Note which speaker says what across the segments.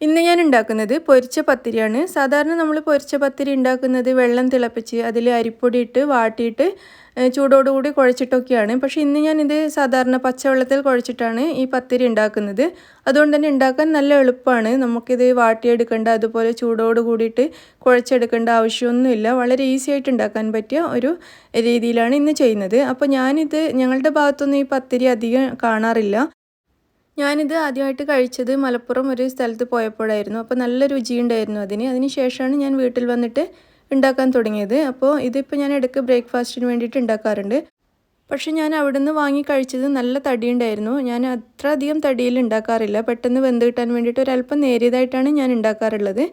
Speaker 1: ഇന്ന് ഞാൻ ഉണ്ടാക്കുന്നത് പൊരിച്ച പത്തിരിയാണ്. സാധാരണ നമ്മൾ പൊരിച്ച പത്തിരി ഉണ്ടാക്കുന്നത് വെള്ളം തിളപ്പിച്ച് അതിൽ അരിപ്പൊടി ഇട്ട് വാട്ടിയിട്ട് ചൂടോടുകൂടി കുഴച്ചിട്ടൊക്കെയാണ്. പക്ഷേ ഇന്ന് ഞാനിത് സാധാരണ പച്ചവെള്ളത്തിൽ കുഴച്ചിട്ടാണ് ഈ പത്തിരി ഉണ്ടാക്കുന്നത്. അതുകൊണ്ട് തന്നെ ഉണ്ടാക്കാൻ നല്ല എളുപ്പമാണ്. നമുക്കിത് വാട്ടിയെടുക്കേണ്ട, അതുപോലെ ചൂടോട് കൂടിയിട്ട് കുഴച്ചെടുക്കേണ്ട ആവശ്യമൊന്നുമില്ല. വളരെ ഈസി ആയിട്ട് ഉണ്ടാക്കാൻ പറ്റിയ ഒരു രീതിയിലാണ് ഇന്ന് ചെയ്യുന്നത്. അപ്പോൾ ഞാനിത് ഞങ്ങളുടെ ഭാഗത്തൊന്നും ഈ പത്തിരി അധികം കാണാറില്ല. ഞാനിത് ആദ്യമായിട്ട് കഴിച്ചത് മലപ്പുറം ഒരു സ്ഥലത്ത് പോയപ്പോഴായിരുന്നു. അപ്പോൾ നല്ല രുചിയുണ്ടായിരുന്നു അതിന്. അതിന് ശേഷമാണ് ഞാൻ വീട്ടിൽ വന്നിട്ട് ഉണ്ടാക്കാൻ തുടങ്ങിയത്. അപ്പോൾ ഇതിപ്പോൾ ഞാൻ ഇടയ്ക്ക് ബ്രേക്ക്ഫാസ്റ്റിന് വേണ്ടിയിട്ട് ഉണ്ടാക്കാറുണ്ട്. പക്ഷേ ഞാൻ അവിടുന്ന് വാങ്ങി കഴിച്ചത് നല്ല തടിയുണ്ടായിരുന്നു. ഞാൻ അത്ര അധികം തടിയിൽ ഉണ്ടാക്കാറില്ല. പെട്ടെന്ന് വെന്ത് കിട്ടാൻ വേണ്ടിയിട്ട് ഒരല്പം നേരിയതായിട്ടാണ് ഞാൻ ഉണ്ടാക്കാറുള്ളത്.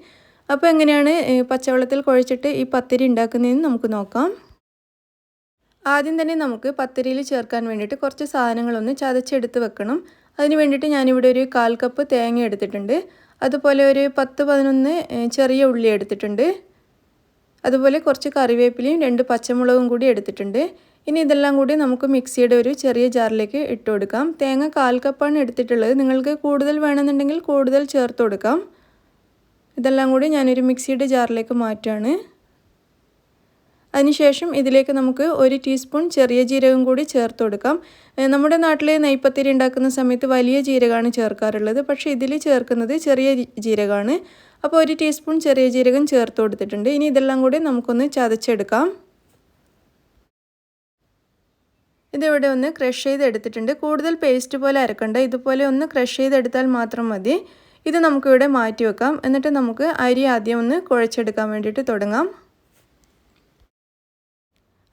Speaker 1: അപ്പോൾ എങ്ങനെയാണ് പച്ചവെള്ളത്തിൽ കുഴച്ചിട്ട് ഈ പത്തിരി ഉണ്ടാക്കുന്നതെന്ന് നമുക്ക് നോക്കാം. ആദ്യം തന്നെ നമുക്ക് പത്തിരിയിൽ ചേർക്കാൻ വേണ്ടിയിട്ട് കുറച്ച് സാധനങ്ങളൊന്ന് ചതച്ചെടുത്ത് വെക്കണം. അതിന് വേണ്ടിയിട്ട് ഞാനിവിടെ ഒരു 1/4 കപ്പ് തേങ്ങ എടുത്തിട്ടുണ്ട്. അതുപോലെ ഒരു 10-11 ചെറിയ ഉള്ളി എടുത്തിട്ടുണ്ട്. അതുപോലെ കുറച്ച് കറിവേപ്പിലയും 2 പച്ചമുളകും കൂടി എടുത്തിട്ടുണ്ട്. ഇനി ഇതെല്ലാം കൂടി നമുക്ക് മിക്സിയുടെ ഒരു ചെറിയ ജാറിലേക്ക് ഇട്ട് കൊടുക്കാം. തേങ്ങ 1/4 കപ്പാണ് എടുത്തിട്ടുള്ളത്. നിങ്ങൾക്ക് കൂടുതൽ വേണമെന്നുണ്ടെങ്കിൽ കൂടുതൽ ചേർത്ത് കൊടുക്കാം. ഇതെല്ലാം കൂടി ഞാനൊരു മിക്സിയുടെ ജാറിലേക്ക് മാറ്റുകയാണ്. അതിനുശേഷം ഇതിലേക്ക് നമുക്ക് 1 ടീസ്പൂൺ ചെറിയ ജീരകം കൂടി ചേർത്ത് കൊടുക്കാം. നമ്മുടെ നാട്ടിൽ നെയ്പത്തിരി ഉണ്ടാക്കുന്ന സമയത്ത് വലിയ ജീരകമാണ് ചേർക്കാറുള്ളത്. പക്ഷേ ഇതിൽ ചേർക്കുന്നത് ചെറിയ ജീരകമാണ്. അപ്പോൾ 1 ടീസ്പൂൺ ചെറിയ ജീരകം ചേർത്ത് കൊടുത്തിട്ടുണ്ട്. ഇനി ഇതെല്ലാം കൂടി നമുക്കൊന്ന് ചതച്ചെടുക്കാം. ഇതിവിടെ ഒന്ന് ക്രഷ് ചെയ്തെടുത്തിട്ടുണ്ട്. കൂടുതൽ പേസ്റ്റ് പോലെ അരക്കണ്ട, ഇതുപോലെ ഒന്ന് ക്രഷ് ചെയ്തെടുത്താൽ മാത്രം മതി. ഇത് നമുക്കിവിടെ മാറ്റി വെക്കാം. എന്നിട്ട് നമുക്ക് അരി ആദ്യം ഒന്ന് കുഴച്ചെടുക്കാൻ വേണ്ടിയിട്ട് തുടങ്ങാം.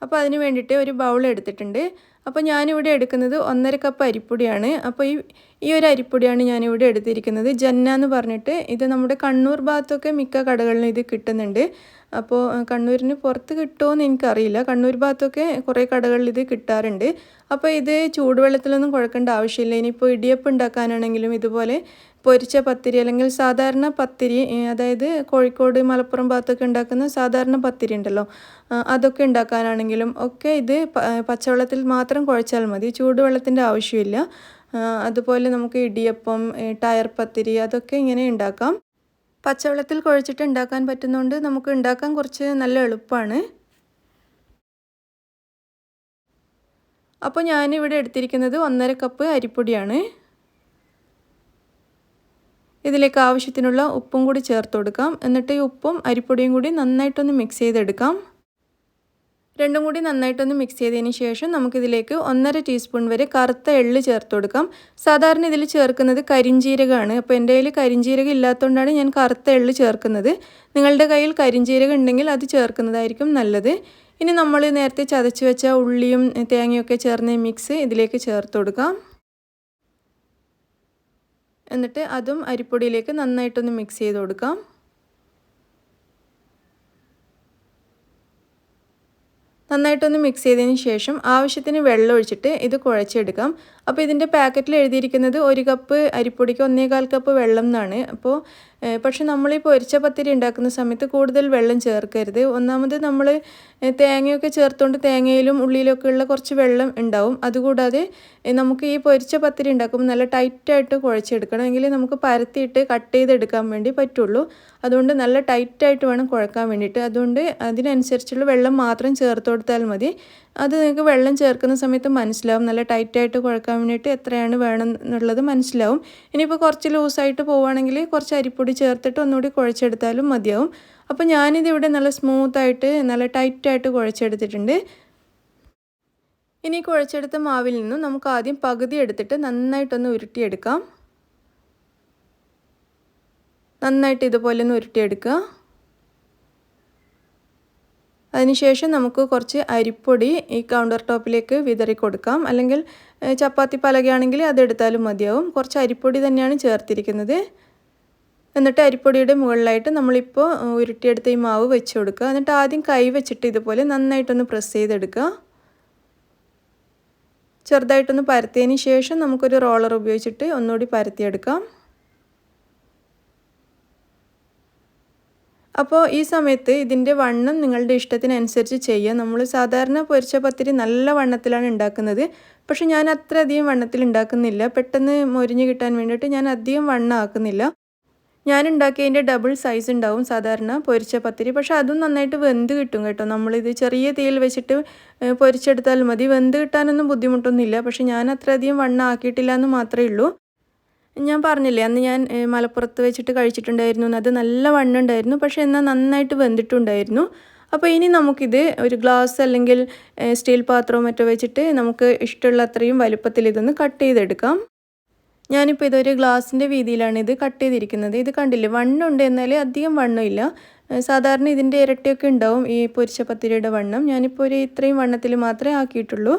Speaker 1: അപ്പോൾ അതിന് വേണ്ടിയിട്ട് ഒരു ബൗൾ എടുത്തിട്ടുണ്ട്. അപ്പോൾ ഞാനിവിടെ എടുക്കുന്നത് 1.5 കപ്പ് അരിപ്പൊടിയാണ്. അപ്പോൾ ഈ ഒരു അരിപ്പൊടിയാണ് ഞാനിവിടെ എടുത്തിരിക്കുന്നത്. ജന്ന എന്ന് പറഞ്ഞിട്ട്, ഇത് നമ്മുടെ കണ്ണൂർ ഭാഗത്തൊക്കെ മിക്ക കടകളിലും ഇത് കിട്ടുന്നുണ്ട്. അപ്പോൾ കണ്ണൂരിന് പുറത്ത് കിട്ടുമോ എന്ന് എനിക്കറിയില്ല. കണ്ണൂർ ഭാഗത്തൊക്കെ കുറേ കടകളിൽ ഇത് കിട്ടാറുണ്ട്. അപ്പോൾ ഇത് ചൂടുവെള്ളത്തിലൊന്നും കുഴക്കേണ്ട ആവശ്യമില്ല. ഇനിയിപ്പോൾ ഇടിയപ്പം ഉണ്ടാക്കാനാണെങ്കിലും ഇതുപോലെ പൊരിച്ച പത്തിരി അല്ലെങ്കിൽ സാധാരണ പത്തിരി, അതായത് കോഴിക്കോട് മലപ്പുറം ഭാഗത്തൊക്കെ ഉണ്ടാക്കുന്ന സാധാരണ പത്തിരി ഉണ്ടല്ലോ, അതൊക്കെ ഉണ്ടാക്കാനാണെങ്കിലും ഒക്കെ ഇത് പച്ചവെള്ളത്തിൽ മാത്രം കുഴച്ചാൽ മതി. ചൂടുവെള്ളത്തിൻ്റെ ആവശ്യമില്ല. അതുപോലെ നമുക്ക് ഇടിയപ്പം, ടയർ പത്തിരി അതൊക്കെ ഇങ്ങനെ ഉണ്ടാക്കാം. പച്ചവെള്ളത്തിൽ കുഴച്ചിട്ട് ഉണ്ടാക്കാൻ പറ്റുന്നതുകൊണ്ട് നമുക്ക് ഉണ്ടാക്കാൻ കുറച്ച് നല്ല എളുപ്പമാണ്. അപ്പോൾ ഞാനിവിടെ എടുത്തിരിക്കുന്നത് 1.5 കപ്പ് അരിപ്പൊടിയാണ്. ഇതിലേക്ക് ആവശ്യത്തിനുള്ള ഉപ്പും കൂടി ചേർത്ത് കൊടുക്കാം. എന്നിട്ട് ഈ ഉപ്പും അരിപ്പൊടിയും കൂടി നന്നായിട്ടൊന്ന് മിക്സ് ചെയ്തെടുക്കാം. രണ്ടും കൂടി നന്നായിട്ടൊന്ന് മിക്സ് ചെയ്തതിന് ശേഷം നമുക്കിതിലേക്ക് 1.5 ടീസ്പൂൺ വരെ കറുത്ത എള്ള് ചേർത്ത് കൊടുക്കാം. സാധാരണ ഇതിൽ ചേർക്കുന്നത് കരിഞ്ജീരകമാണ്. അപ്പോൾ എൻ്റെ കയ്യിൽ കരിഞ്ജീരകം ഇല്ലാത്തതുകൊണ്ടാണ് ഞാൻ കറുത്ത എള്ള് ചേർക്കുന്നത്. നിങ്ങളുടെ കയ്യിൽ കരിഞ്ജീരകം ഉണ്ടെങ്കിൽ അത് ചേർക്കുന്നതായിരിക്കും നല്ലത്. ഇനി നമ്മൾ നേരത്തെ ചതച്ച് വെച്ച ഉള്ളിയും തേങ്ങയൊക്കെ ചേർന്ന മിക്സ് ഇതിലേക്ക് ചേർത്ത് കൊടുക്കാം. എന്നിട്ട് അതും അരിപ്പൊടിയിലേക്ക് നന്നായിട്ടൊന്ന് മിക്സ് ചെയ്ത് കൊടുക്കാം. നന്നായിട്ടൊന്ന് മിക്സ് ചെയ്തതിന് ശേഷം ആവശ്യത്തിന് വെള്ളം ഒഴിച്ചിട്ട് ഇത് കുഴച്ചെടുക്കാം. അപ്പോൾ ഇതിൻ്റെ പാക്കറ്റിൽ എഴുതിയിരിക്കുന്നത് 1 കപ്പ് അരിപ്പൊടിക്ക് 1.25 കപ്പ് വെള്ളം എന്നാണ്. അപ്പോൾ പക്ഷെ നമ്മളീ പൊരിച്ച പത്തിരി ഉണ്ടാക്കുന്ന സമയത്ത് കൂടുതൽ വെള്ളം ചേർക്കരുത്. ഒന്നാമത് നമ്മൾ തേങ്ങയൊക്കെ ചേർത്തുകൊണ്ട് തേങ്ങയിലും ഉള്ളിയിലൊക്കെ ഉള്ള കുറച്ച് വെള്ളം ഉണ്ടാവും. അതുകൂടാതെ നമുക്ക് ഈ പൊരിച്ച പത്തിരി ഉണ്ടാക്കുമ്പോൾ നല്ല ടൈറ്റായിട്ട് കുഴച്ചെടുക്കണം. എങ്കിൽ നമുക്ക് പരത്തിയിട്ട് കട്ട് ചെയ്തെടുക്കാൻ വേണ്ടി പറ്റുള്ളൂ. അതുകൊണ്ട് നല്ല ടൈറ്റായിട്ട് വേണം കുഴക്കാൻ വേണ്ടിയിട്ട്. അതുകൊണ്ട് അതിനനുസരിച്ചുള്ള വെള്ളം മാത്രം ചേർത്ത് കൊടുത്താൽ മതി. അത് നിങ്ങൾക്ക് വെള്ളം ചേർക്കുന്ന സമയത്ത് മനസ്സിലാവും. നല്ല ടൈറ്റായിട്ട് കുഴക്കാൻ വേണ്ടിയിട്ട് എത്രയാണ് വേണം എന്നുള്ളത് മനസ്സിലാവും. ഇനിയിപ്പോൾ കുറച്ച് ലൂസായിട്ട് പോവുകയാണെങ്കിൽ കുറച്ച് അരിപ്പൊടി ചേർത്തിട്ട് ഒന്നുകൂടി കുഴച്ചെടുത്താലും മതിയാവും. അപ്പോൾ ഞാനിതിവിടെ നല്ല സ്മൂത്തായിട്ട് നല്ല ടൈറ്റായിട്ട് കുഴച്ചെടുത്തിട്ടുണ്ട്. ഇനി കുഴച്ചെടുത്ത മാവിൽ നിന്നും നമുക്ക് ആദ്യം പകുതി എടുത്തിട്ട് നന്നായിട്ടൊന്ന് ഉരുട്ടിയെടുക്കാം. നന്നായിട്ട് ഇതുപോലെ ഒന്ന് ഉരുട്ടിയെടുക്കുക. അതിനുശേഷം നമുക്ക് കുറച്ച് അരിപ്പൊടി ഈ കൗണ്ടർ ടോപ്പിലേക്ക് വിതറി കൊടുക്കാം. അല്ലെങ്കിൽ ചപ്പാത്തി പലകയാണെങ്കിൽ അതെടുത്താലും മതിയാവും. കുറച്ച് അരിപ്പൊടി തന്നെയാണ് ചേർത്തിരിക്കുന്നത്. എന്നിട്ട് അരിപ്പൊടിയുടെ മുകളിലായിട്ട് നമ്മളിപ്പോൾ ഉരുട്ടിയെടുത്ത ഈ മാവ് വെച്ച് കൊടുക്കുക. എന്നിട്ട് ആദ്യം കൈ വെച്ചിട്ട് ഇതുപോലെ നന്നായിട്ടൊന്ന് പ്രസ് ചെയ്തെടുക്കുക. ചെറുതായിട്ടൊന്ന് പരത്തിയതിന് ശേഷം നമുക്കൊരു റോളർ ഉപയോഗിച്ചിട്ട് ഒന്നുകൂടി പരത്തിയെടുക്കാം. അപ്പോൾ ഈ സമയത്ത് ഇതിൻ്റെ വണ്ണം നിങ്ങളുടെ ഇഷ്ടത്തിനനുസരിച്ച് ചെയ്യുക. നമ്മൾ സാധാരണ പൊരിച്ച പത്തിരി നല്ല വണ്ണത്തിലാണ് ഉണ്ടാക്കുന്നത്. പക്ഷെ ഞാൻ അത്ര അധികം വണ്ണത്തിൽ ഉണ്ടാക്കുന്നില്ല. പെട്ടെന്ന് മൊരിഞ്ഞ് കിട്ടാൻ വേണ്ടിയിട്ട് ഞാൻ അധികം വണ്ണം ആക്കുന്നില്ല. ഞാൻ ഉണ്ടാക്കിയതിൻ്റെ ഡബിൾ സൈസ് ഉണ്ടാവും സാധാരണ പൊരിച്ച പത്തിരി. പക്ഷേ അതും നന്നായിട്ട് വെന്ത് കിട്ടും കേട്ടോ. നമ്മളിത് ചെറിയ തീയിൽ വെച്ചിട്ട് പൊരിച്ചെടുത്താൽ മതി. വെന്ത് കിട്ടാനൊന്നും ബുദ്ധിമുട്ടൊന്നുമില്ല. പക്ഷേ ഞാൻ അത്രയധികം വണ്ണം ആക്കിയിട്ടില്ല എന്ന് മാത്രമേ ഉള്ളൂ. ഞാൻ പറഞ്ഞില്ലേ അന്ന് ഞാൻ മലപ്പുറത്ത് വെച്ചിട്ട് കഴിച്ചിട്ടുണ്ടായിരുന്നു. അത് നല്ല വണ്ണം ഉണ്ടായിരുന്നു. പക്ഷേ എന്നാൽ നന്നായിട്ട് വെന്തിട്ടുണ്ടായിരുന്നു. അപ്പോൾ ഇനി നമുക്കിത് ഒരു ഗ്ലാസ് അല്ലെങ്കിൽ സ്റ്റീൽ പാത്രമോ മറ്റോ വെച്ചിട്ട് നമുക്ക് ഇഷ്ടമുള്ള അത്രയും വലുപ്പത്തിൽ ഇതൊന്ന് കട്ട് ചെയ്തെടുക്കാം. ഞാനിപ്പോൾ ഇതൊരു ഗ്ലാസിൻ്റെ വീതിയിലാണ് ഇത് കട്ട് ചെയ്തിരിക്കുന്നത്. ഇത് കണ്ടില്ലേ, വണ്ണമുണ്ട് എന്നാൽ അധികം വണ്ണമില്ല. സാധാരണ ഇതിൻ്റെ ഇരട്ടിയൊക്കെ ഉണ്ടാവും ഈ പൊരിച്ച പത്തിരിയുടെ വണ്ണം. ഞാനിപ്പോൾ ഒരു ഇത്രയും വണ്ണത്തിൽ മാത്രമേ ആക്കിയിട്ടുള്ളൂ.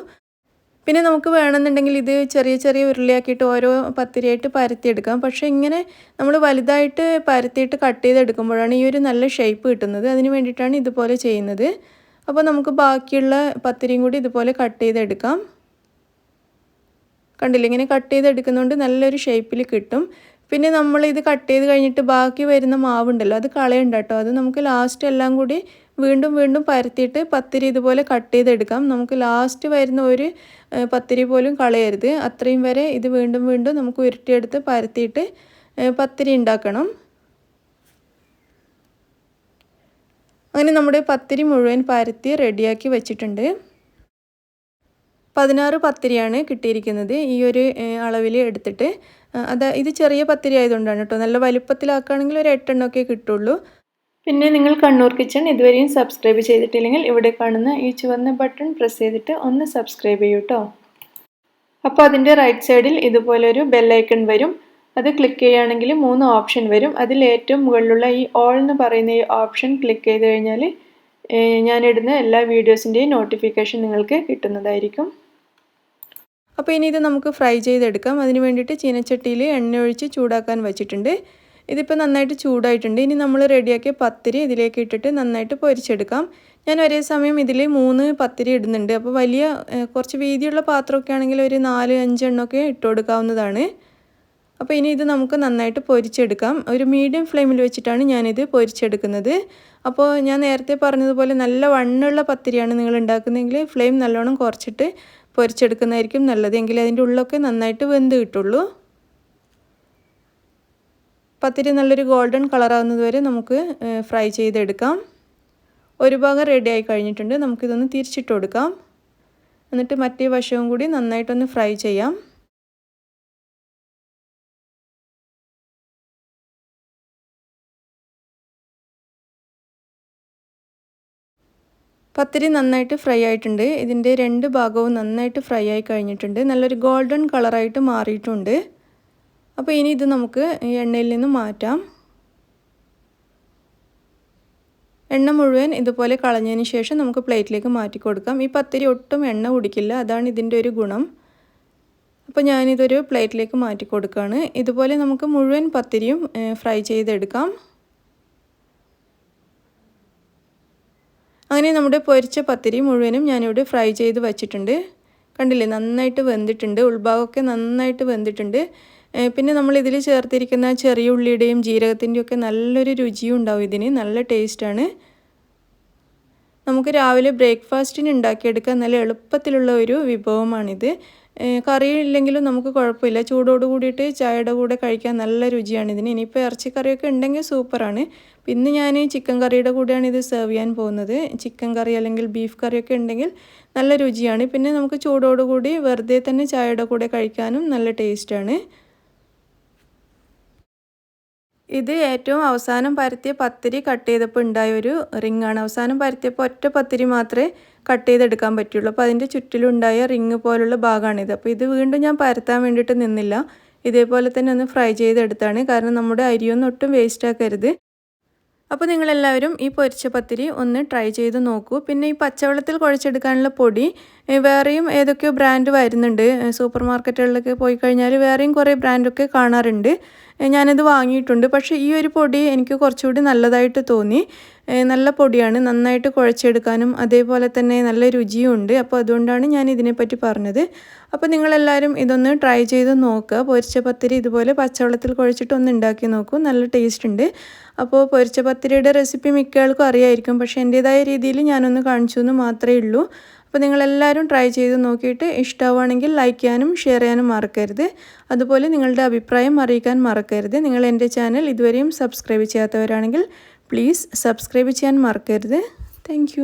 Speaker 1: പിന്നെ നമുക്ക് വേണമെന്നുണ്ടെങ്കിൽ ഇത് ചെറിയ ചെറിയ ഉരുളയാക്കിയിട്ട് ഓരോ പത്തിരിയായിട്ട് പരത്തിയെടുക്കാം. പക്ഷേ ഇങ്ങനെ നമ്മൾ വലുതായിട്ട് പരത്തിയിട്ട് കട്ട് ചെയ്തെടുക്കുമ്പോഴാണ് ഈ ഒരു നല്ല ഷേപ്പ് കിട്ടുന്നത്. അതിന് വേണ്ടിയിട്ടാണ് ഇതുപോലെ ചെയ്യുന്നത്. അപ്പോൾ നമുക്ക് ബാക്കിയുള്ള പത്തിരിയും കൂടി ഇതുപോലെ കട്ട് ചെയ്തെടുക്കാം. കണ്ടില്ലേ, ഇങ്ങനെ കട്ട് ചെയ്തെടുക്കുന്നതുകൊണ്ട് നല്ലൊരു ഷേപ്പിൽ കിട്ടും. പിന്നെ നമ്മളിത് കട്ട് ചെയ്ത് കഴിഞ്ഞിട്ട് ബാക്കി വരുന്ന മാവുണ്ടല്ലോ, അത് കളയണ്ട കേട്ടോ. അത് നമുക്ക് ലാസ്റ്റ് എല്ലാം കൂടി വീണ്ടും വീണ്ടും പരത്തിയിട്ട് പത്തിരി ഇതുപോലെ കട്ട് ചെയ്തെടുക്കാം. നമുക്ക് ലാസ്റ്റ് വരുന്ന ഒരു പത്തിരി പോലും കളയരുത്. അത്രയും വരെ ഇത് വീണ്ടും വീണ്ടും നമുക്ക് ഉരുട്ടിയെടുത്ത് പരത്തിയിട്ട് പത്തിരി ഉണ്ടാക്കണം. അങ്ങനെ നമ്മുടെ പത്തിരി മുഴുവൻ പരത്തി റെഡിയാക്കി വെച്ചിട്ടുണ്ട്. 16 പത്തിരിയാണ് കിട്ടിയിരിക്കുന്നത് ഈ ഒരു അളവിൽ എടുത്തിട്ട്. ഇത് ചെറിയ പത്തിരി ആയതുകൊണ്ടാണ് കേട്ടോ. നല്ല വലുപ്പത്തിലാക്കുകയാണെങ്കിൽ ഒരു 8 എണ്ണമൊക്കെ കിട്ടുള്ളൂ. പിന്നെ നിങ്ങൾ കണ്ണൂർ കിച്ചൺ ഇതുവരെയും സബ്സ്ക്രൈബ് ചെയ്തിട്ടില്ലെങ്കിൽ ഇവിടെ കാണുന്ന ഈ ചുവന്ന ബട്ടൺ പ്രസ് ചെയ്തിട്ട് ഒന്ന് സബ്സ്ക്രൈബ് ചെയ്യൂ കേട്ടോ. അപ്പോൾ അതിൻ്റെ റൈറ്റ് സൈഡിൽ ഇതുപോലെ ഒരു ബെല്ലൈക്കൺ വരും. അത് ക്ലിക്ക് ചെയ്യുകയാണെങ്കിൽ 3 ഓപ്ഷൻ വരും. അതിൽ ഏറ്റവും മുകളിലുള്ള ഈ ഓൾ എന്ന് പറയുന്ന ഈ ഓപ്ഷൻ ക്ലിക്ക് ചെയ്ത് കഴിഞ്ഞാൽ ഞാനിടുന്ന എല്ലാ വീഡിയോസിൻ്റെയും നോട്ടിഫിക്കേഷൻ നിങ്ങൾക്ക് കിട്ടുന്നതായിരിക്കും. അപ്പോൾ ഇനി ഇത് നമുക്ക് ഫ്രൈ ചെയ്തെടുക്കാം. അതിന് വേണ്ടിയിട്ട് ചീനച്ചട്ടിയിൽ എണ്ണ ഒഴിച്ച് ചൂടാക്കാൻ വെച്ചിട്ടുണ്ട്. ഇതിപ്പോൾ നന്നായിട്ട് ചൂടായിട്ടുണ്ട്. ഇനി നമ്മൾ റെഡിയാക്കിയ പത്തിരി ഇതിലേക്ക് ഇട്ടിട്ട് നന്നായിട്ട് പൊരിച്ചെടുക്കാം. ഞാൻ ഒരേ സമയം ഇതിൽ 3 പത്തിരി ഇടുന്നുണ്ട്. അപ്പോൾ വലിയ കുറച്ച് വീതിയുള്ള പാത്രമൊക്കെ ആണെങ്കിൽ ഒരു 4-5 എണ്ണമൊക്കെ ഇട്ട് കൊടുക്കാവുന്നതാണ്. അപ്പോൾ ഇനി ഇത് നമുക്ക് നന്നായിട്ട് പൊരിച്ചെടുക്കാം. ഒരു മീഡിയം ഫ്ലെയിമിൽ വെച്ചിട്ടാണ് ഞാനിത് പൊരിച്ചെടുക്കുന്നത്. അപ്പോൾ ഞാൻ നേരത്തെ പറഞ്ഞതുപോലെ നല്ല വണ്ണമുള്ള പത്തിരിയാണ് നിങ്ങൾ ഉണ്ടാക്കുന്നതെങ്കിൽ ഫ്ലെയിം നല്ലോണം കുറച്ചിട്ട് പൊരിച്ചെടുക്കുന്നതായിരിക്കും നല്ലത്. എങ്കിൽ അതിൻ്റെ ഉള്ളൊക്കെ നന്നായിട്ട് വെന്ത് കിട്ടുള്ളൂ. പത്തിരി നല്ലൊരു ഗോൾഡൻ കളറാകുന്നത് വരെ നമുക്ക് ഫ്രൈ ചെയ്തെടുക്കാം. ഒരു ഭാഗം റെഡി ആയി കഴിഞ്ഞിട്ടുണ്ട്. നമുക്കിതൊന്ന് തിരിച്ചിട്ട് കൊടുക്കാം. എന്നിട്ട് മറ്റേ വശവും കൂടി നന്നായിട്ടൊന്ന് ഫ്രൈ ചെയ്യാം. പത്തിരി നന്നായിട്ട് ഫ്രൈ ആയിട്ടുണ്ട്. ഇതിൻ്റെ 2 ഭാഗവും നന്നായിട്ട് ഫ്രൈ ആയി കഴിഞ്ഞിട്ടുണ്ട്. നല്ലൊരു ഗോൾഡൻ കളറായിട്ട് മാറിയിട്ടുണ്ട്. അപ്പോൾ ഇനി ഇത് നമുക്ക് എണ്ണയിൽ നിന്ന് മാറ്റാം. എണ്ണ മുഴുവൻ ഇതുപോലെ കളഞ്ഞതിന് ശേഷം നമുക്ക് പ്ലേറ്റിലേക്ക് മാറ്റി കൊടുക്കാം. ഈ പത്തിരി ഒട്ടും എണ്ണ കുടിക്കില്ല, അതാണ് ഇതിൻ്റെ ഒരു ഗുണം. അപ്പോൾ ഞാനിതൊരു പ്ലേറ്റിലേക്ക് മാറ്റി കൊടുക്കുകയാണ്. ഇതുപോലെ നമുക്ക് മുഴുവൻ പത്തിരിയും ഫ്രൈ ചെയ്തെടുക്കാം. അങ്ങനെ നമ്മുടെ പൊരിച്ച പത്തിരി മുഴുവനും ഞാനിവിടെ ഫ്രൈ ചെയ്ത് വച്ചിട്ടുണ്ട്. കണ്ടില്ലേ, നന്നായിട്ട് വെന്തിട്ടുണ്ട്. ഉൾഭാഗമൊക്കെ നന്നായിട്ട് വെന്തിട്ടുണ്ട്. പിന്നെ നമ്മൾ ഇതിൽ ചേർത്തിരിക്കുന്ന ചെറിയ ഉള്ളിയുടെയും ജീരകത്തിൻ്റെയും ഒക്കെ നല്ലൊരു രുചിയും ഉണ്ടാവും. ഇതിന് നല്ല ടേസ്റ്റാണ്. നമുക്ക് രാവിലെ ബ്രേക്ക്ഫാസ്റ്റിന് ഉണ്ടാക്കിയെടുക്കാൻ നല്ല എളുപ്പത്തിലുള്ള ഒരു വിഭവമാണിത്. കറി ഇല്ലെങ്കിലും നമുക്ക് കുഴപ്പമില്ല. ചൂടോട് കൂടിയിട്ട് ചായയുടെ കൂടെ കഴിക്കാൻ നല്ല രുചിയാണ് ഇതിന്. ഇനിയിപ്പോൾ ഇറച്ചിക്കറിയൊക്കെ ഉണ്ടെങ്കിൽ സൂപ്പറാണ്. പിന്നെ ഞാൻ ചിക്കൻ കറിയുടെ കൂടെയാണ് ഇത് സെർവ് ചെയ്യാൻ പോകുന്നത്. ചിക്കൻ കറി അല്ലെങ്കിൽ ബീഫ് കറിയൊക്കെ ഉണ്ടെങ്കിൽ നല്ല രുചിയാണ്. പിന്നെ നമുക്ക് ചൂടോടുകൂടി വെറുതെ തന്നെ ചായയുടെ കൂടെ കഴിക്കാനും നല്ല ടേസ്റ്റാണ്. ഇത് ഏറ്റവും അവസാനം പരത്തിയ പത്തിരി കട്ട് ചെയ്തപ്പോൾ ഉണ്ടായ ഒരു റിങ്ങാണ്. അവസാനം പരത്തിയപ്പോൾ ഒറ്റ പത്തിരി മാത്രമേ കട്ട് ചെയ്തെടുക്കാൻ പറ്റുള്ളൂ. അപ്പോൾ അതിൻ്റെ ചുറ്റിലുണ്ടായ റിങ് പോലുള്ള ഭാഗമാണിത്. അപ്പോൾ ഇത് വീണ്ടും ഞാൻ പരത്താൻ വേണ്ടിയിട്ട് നിന്നില്ല. ഇതേപോലെ തന്നെ ഒന്ന് ഫ്രൈ ചെയ്തെടുത്താണ്. കാരണം നമ്മുടെ അരിയൊന്നും ഒട്ടും വേസ്റ്റ് ആക്കരുത്. അപ്പോൾ നിങ്ങളെല്ലാവരും ഈ പൊരിച്ച പത്തിരി ഒന്ന് ട്രൈ ചെയ്ത് നോക്കൂ. പിന്നെ ഈ പച്ചവെള്ളത്തിൽ കുഴച്ചെടുക്കാനുള്ള പൊടി വേറെയും ഏതൊക്കെയോ ബ്രാൻഡ് വരുന്നുണ്ട്. സൂപ്പർ മാർക്കറ്റുകളിലൊക്കെ പോയി കഴിഞ്ഞാൽ വേറെയും കുറേ ബ്രാൻഡൊക്കെ കാണാറുണ്ട്. ഞാനത് വാങ്ങിയിട്ടുണ്ട്. പക്ഷേ ഈ ഒരു പൊടി എനിക്ക് കുറച്ചുകൂടി നല്ലതായിട്ട് തോന്നി. നല്ല പൊടിയാണ്, നന്നായിട്ട് കുഴച്ചെടുക്കാനും അതേപോലെ തന്നെ നല്ല രുചിയും ഉണ്ട്. അപ്പോൾ അതുകൊണ്ടാണ് ഞാൻ ഇതിനെപ്പറ്റി പറഞ്ഞത്. അപ്പോൾ നിങ്ങളെല്ലാവരും ഇതൊന്ന് ട്രൈ ചെയ്ത് നോക്കുക. പൊരിച്ച പത്തിരി ഇതുപോലെ പച്ചവെള്ളത്തിൽ കുഴച്ചിട്ട് ഒന്ന് ഉണ്ടാക്കി നോക്കൂ, നല്ല ടേസ്റ്റ് ഉണ്ട്. അപ്പോൾ പൊരിച്ച പത്തിരിയുടെ റെസിപ്പി മിക്ക ആൾക്കും അറിയായിരിക്കും. പക്ഷേ എൻ്റേതായ രീതിയിൽ ഞാനൊന്ന് കാണിച്ചു എന്ന് മാത്രമേ ഉള്ളൂ. അപ്പോൾ നിങ്ങളെല്ലാവരും ട്രൈ ചെയ്ത് നോക്കിയിട്ട് ഇഷ്ടമാവുകയാണെങ്കിൽ ലൈക്ക് ചെയ്യാനും ഷെയർ ചെയ്യാനും മറക്കരുത്. അതുപോലെ നിങ്ങളുടെ അഭിപ്രായം അറിയിക്കാൻ മറക്കരുത്. നിങ്ങൾ എൻ്റെ ചാനൽ ഇതുവരെയും സബ്സ്ക്രൈബ് ചെയ്യാത്തവരാണെങ്കിൽ പ്ലീസ് സബ്സ്ക്രൈബ് ചെയ്യാൻ മറക്കരുത്. താങ്ക്